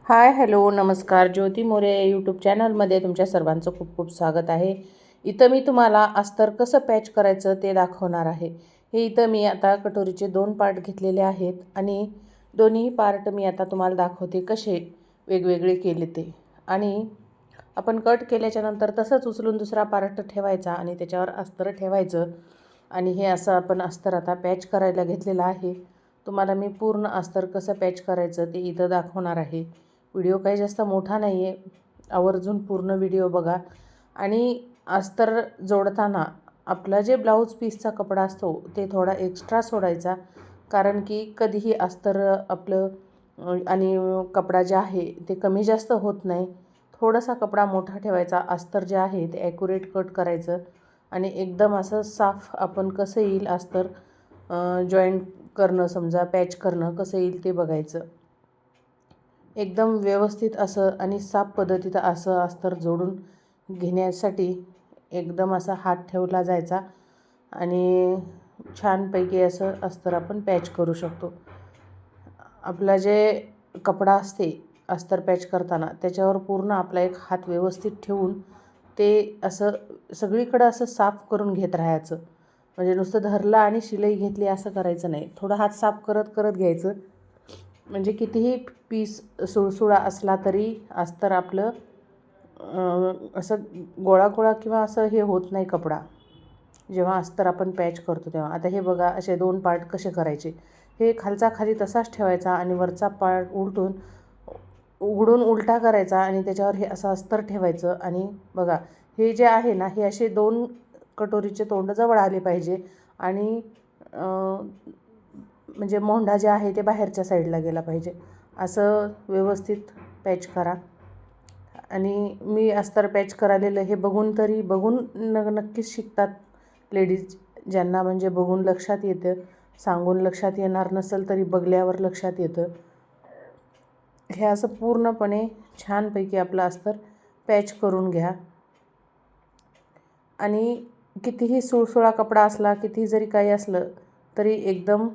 Hi hello नमस्कार. ज्योती More YouTube चॅनलमध्ये तुमच्या सर्वांचं खूप खूप स्वागत आहे. इथं मी तुम्हाला अस्तर कसं पॅच करायचं ते दाखवणार आहे. हे इथं मी आता कटोरीचे 2 पार्ट घेतलेले आहेत आणि दोन्ही पार्ट मी आता तुम्हाला दाखवते कसे वेगवेगळे केले ते. आणि आपण कट केल्याच्यानंतर तसंच उचलून दुसरा पार्ट ठेवायचा आणि त्याच्यावर अस्तर ठेवायचं. आणि हे असं आपण अस्तर आता पॅच करायला घेतलेलं आहे. तुम्हाला मी पूर्ण अस्तर कसं पॅच करायचं ते इथं दाखवणार आहे. व्हिडिओ काही जास्त मोठा नाही आहे, आवर्जून पूर्ण व्हिडिओ बघा. आणि अस्तर जोडताना आपला जे ब्लाऊज पीसचा कपडा असतो ते थोडा एक्स्ट्रा सोडायचा, कारण की कधीही अस्तर आपलं आणि कपडा जे आहे ते कमी जास्त होत नाही. थोडासा कपडा मोठा ठेवायचा, अस्तर जे आहे ते ॲक्युरेट कट करायचं आणि एकदम असं साफ आपण कसं येईल अस्तर जॉईंट करणं, समजा पॅच करणं कसं येईल ते बघायचं. एकदम व्यवस्थित असं आणि साफ पद्धतीत असं अस्तर जोडून घेण्यासाठी एकदम असा हात ठेवला जायचा आणि छानपैकी असं अस्तर आपण पॅच करू शकतो. आपला जे कपडा असते अस्तर पॅच करताना त्याच्यावर पूर्ण आपला एक हात व्यवस्थित ठेवून ते असं सगळीकडं असं साफ करून घेत राहायचं. म्हणजे नुसतं धरलं आणि शिलाई घेतली असं करायचं नाही. थोडं हात साफ करत करत घ्यायचं. म्हणजे कितीही पीस सुळसुळा असला तरी अस्तर आपलं असं गोळा किंवा असं हे होत नाही कपडा, जेव्हा अस्तर आपण पॅच करतो तेव्हा. आता हे बघा असे 2 पार्ट कसे करायचे. हे खालचा खाली तसाच ठेवायचा आणि वरचा पार्ट उघडून उलटा करायचा आणि त्याच्यावर हे असं अस्तर ठेवायचं. आणि बघा हे जे आहे ना, हे असे 2 कटोरीचे तोंड जवळ आले पाहिजे आणि म्हणजे मोंढा जे आहे ते बाहेरच्या साईडला गेला पाहिजे. असं व्यवस्थित पॅच करा. आणि मी अस्तर पॅच करायलेलं हे बघून नक्कीच शिकतात लेडीज, ज्यांना म्हणजे बघून लक्षात येतं. सांगून लक्षात येणार नसेल तरी बघल्यावर लक्षात येतं. हे असं पूर्णपणे छानपैकी आपलं अस्तर पॅच करून घ्या. आणि कितीही सुळसुळा कपडा असला, कितीही जरी काही असलं तरी एकदम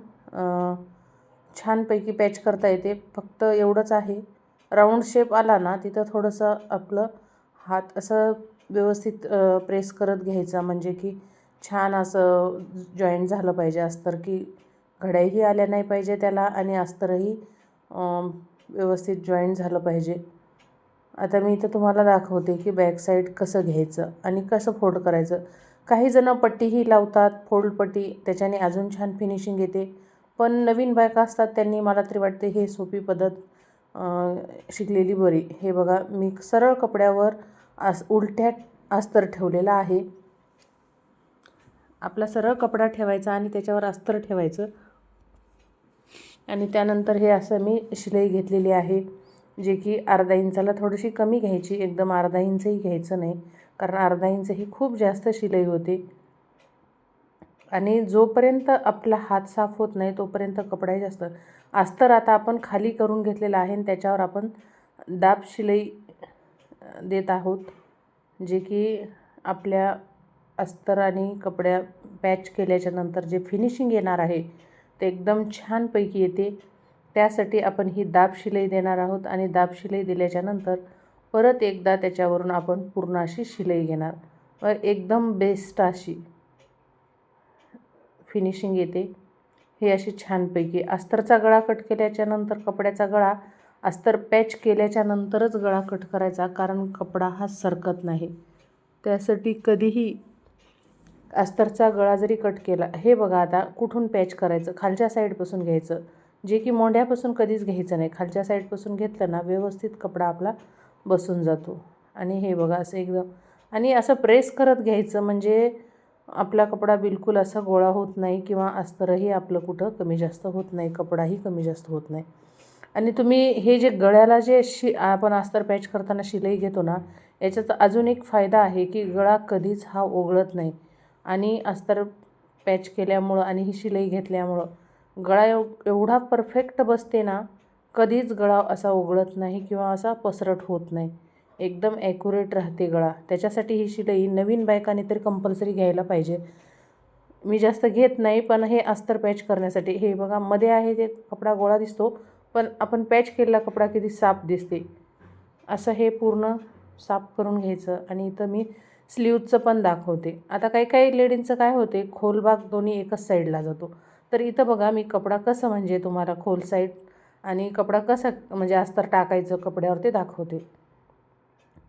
छानपैकी पॅच करता येते. फक्त एवढंच आहे, राऊंड शेप आला ना तिथं थोडंसं आपलं हात असं व्यवस्थित प्रेस करत घ्यायचा, म्हणजे की छान असं जॉईंट झालं पाहिजे अस्तर, की घड्याही आल्या नाही पाहिजे त्याला आणि अस्तरही व्यवस्थित जॉईंट झालं पाहिजे. आता मी इथं तुम्हाला दाखवते की बॅक साईड कसं घ्यायचं आणि कसं फोल्ड करायचं. काही जणं पट्टीही लावतात, फोल्ड पट्टी, त्याच्याने अजून छान फिनिशिंग येते. पण नवीन बायका असतात त्यांनी मला तरी वाटते हे सोपी पद्धत शिकलेली बरी. हे बघा मी सरळ कपड्यावर उलट्या अस्तर ठेवलेला आहे. आपला सरळ कपडा ठेवायचा आणि त्याच्यावर अस्तर ठेवायचं आणि त्यानंतर हे असं मी शिलाई घेतलेली आहे, जे की अर्धा इंचाला थोडीशी कमी घ्यायची, एकदम अर्धा इंचही घ्यायचं नाही, कारण अर्धा इंच ही खूप जास्त शिलाई होते. आणि जोपर्यंत आपला हात साफ होत नाही तोपर्यंत कपडाही जास्त. अस्तर आता आपण खाली करून घेतलेलं आहे आणि त्याच्यावर आपण दाब शिलाई देत आहोत, जे की आपल्या अस्तर आणि कपड्या पॅच केल्याच्यानंतर जे फिनिशिंग येणार आहे ते एकदम छानपैकी येते. त्यासाठी आपण ही दाब शिलाई देणार आहोत आणि दाब शिलाई दिल्याच्यानंतर परत एकदा त्याच्यावरून आपण पूर्ण अशी शिलाई घेणार व एकदम बेस्ट अशी फिनिशिंग येते. हे अशी छानपैकी अस्तरचा गळा कट केल्याच्यानंतर कपड्याचा गळा अस्तर पॅच केल्याच्यानंतरच गळा कट करायचा, कारण कपडा हा सरकत नाही. त्यासाठी कधीही अस्तरचा गळा जरी कट केला, हे बघा आता कुठून पॅच करायचं, खालच्या साईडपासून घ्यायचं, जे की मोंढ्यापासून कधीच घ्यायचं नाही. खालच्या साईडपासून घेतलं ना व्यवस्थित कपडा आपला बसून जातो. आणि हे बघा असं एकदम आणि असं प्रेस करत घ्यायचं, म्हणजे आपला कपडा बिलकुल असा गोळा होत नाही किंवा अस्तरही आपलं कुठं कमी जास्त होत नाही, कपडाही कमी जास्त होत नाही. आणि तुम्ही हे जे गळ्याला जे आपण अस्तर पॅच करताना शिलाई घेतो ना, याच्याचा अजून एक फायदा आहे की गळा कधीच हा ओघळत नाही. आणि अस्तर पॅच केल्यामुळं आणि ही शिलाई घेतल्यामुळं गळा एवढा परफेक्ट बसते ना, कधीच गळा असा ओघळत नाही किंवा असा पसरट होत नाही. एकदम ॲक्युरेट राहते गळा. त्याच्यासाठी ही शिलाई नवीन बायकांनी तरी कंपल्सरी घ्यायला पाहिजे. मी जास्त घेत नाही, पण हे अस्तर पॅच करण्यासाठी हे बघा मध्ये आहे ते कपडा गोळा दिसतो, पण आपण पॅच केलेला कपडा किती साफ दिसते. असं हे पूर्ण साफ करून घ्यायचं. आणि इथं मी स्लीवचं पण दाखवते. आता काही काही लेडींचं काय होते, खोल भाग दोन्ही एकच साईडला जातो. तर इथं बघा मी कपडा कसं म्हणजे तुम्हाला खोल साईड आणि कपडा कसा म्हणजे अस्तर टाकायचं कपड्यावर ते दाखवते.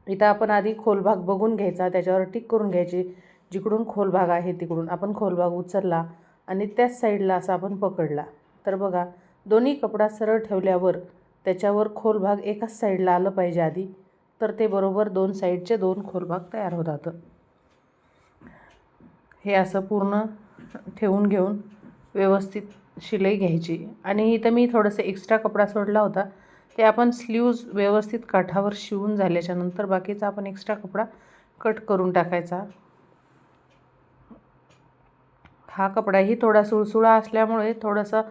इथं आपण आधी खोल भाग बघून घ्यायचा, त्याच्यावर टिक करून घ्यायची. जिकडून खोल भाग आहे तिकडून आपण खोल भाग उचलला आणि त्याच साईडला असा आपण पकडला. तर बघा दोन्ही कपडा सरळ ठेवल्यावर त्याच्यावर खोल भाग एकाच साईडला आलं पाहिजे आधी, तर ते बरोबर दोन साईडचे दोन खोल भाग तयार होतात. हे असं पूर्ण ठेवून घेऊन व्यवस्थित शिलाई घ्यायची. आणि इथं मी थोडंसं एक्स्ट्रा कपडा सोडला होता, ते आपण स्लीव्ज व्यवस्थित काठावर शिवून झाल्याच्यानंतर बाकीचा आपण एक्स्ट्रा कपडा कट करून टाकायचा. हा कपडाही थोडा सुळसुळा असल्यामुळे थोडंसं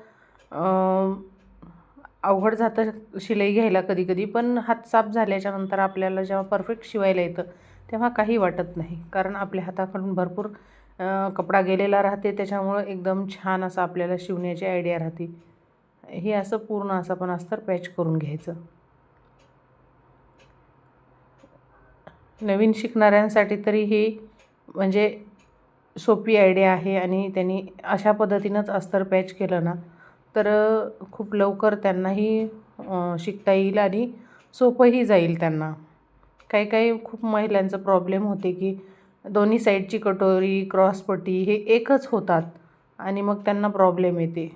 अवघड जातं शिलाई घ्यायला कधी कधी, पण हात साफ झाल्याच्यानंतर आपल्याला जेव्हा परफेक्ट शिवायला येतं तेव्हा काही वाटत नाही. कारण आपल्या हाताकडून भरपूर कपडा गेलेला राहते, त्याच्यामुळं एकदम छान असं आपल्याला शिवण्याची आयडिया राहते. हे असं पूर्ण असं पण अस्तर पॅच करून घ्यायचं. नवीन शिकणाऱ्यांसाठी तरी हे म्हणजे सोपी आयडिया आहे. आणि त्यांनी अशा पद्धतीनंच अस्तर पॅच केलं ना तर खूप लवकर त्यांनाही शिकता येईल आणि सोपंही जाईल त्यांना. काही काही खूप महिलांचा प्रॉब्लेम होते की दोन्ही साईडची कटोरी क्रॉसपट्टी हे एकच होतात आणि मग त्यांना प्रॉब्लेम येते.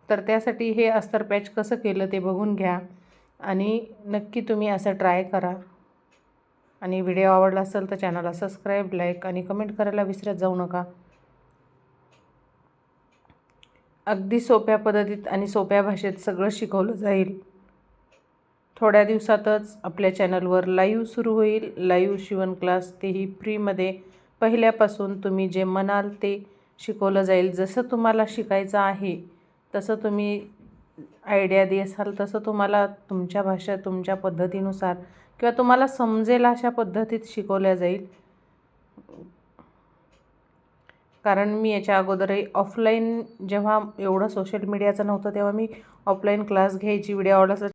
तर त्यासाठी हे अस्तर पॅच कसं केलं ते बघून घ्या आणि नक्की तुम्ही असं ट्राय करा. आणि व्हिडिओ आवडला असेल तर चॅनलला सबस्क्राईब, लाईक आणि कमेंट करायला विसरत जाऊ नका. अगदी सोप्या पद्धतीत आणि सोप्या भाषेत सगळं शिकवलं जाईल. थोड्या दिवसातच आपल्या चॅनलवर लाईव्ह सुरू होईल. लाईव्ह शिवण क्लास, तेही फ्रीमध्ये. पहिल्यापासून तुम्ही जे म्हणाल ते शिकवलं जाईल. जसं तुम्हाला शिकायचं आहे तसं तुम्ही आयडिया द्याल तसं तुम्हाला तुमच्या भाषा तुमच्या पद्धतीनुसार किंवा तुम्हाला समजेल अशा पद्धतीत शिकवल्या जाईल. कारण मी याच्या अगोदरही ऑफलाईन जेव्हा एवढं सोशल मीडियाचं नव्हतं तेव्हा मी ऑफलाईन क्लास घ्यायची. व्हिडिओ आवडला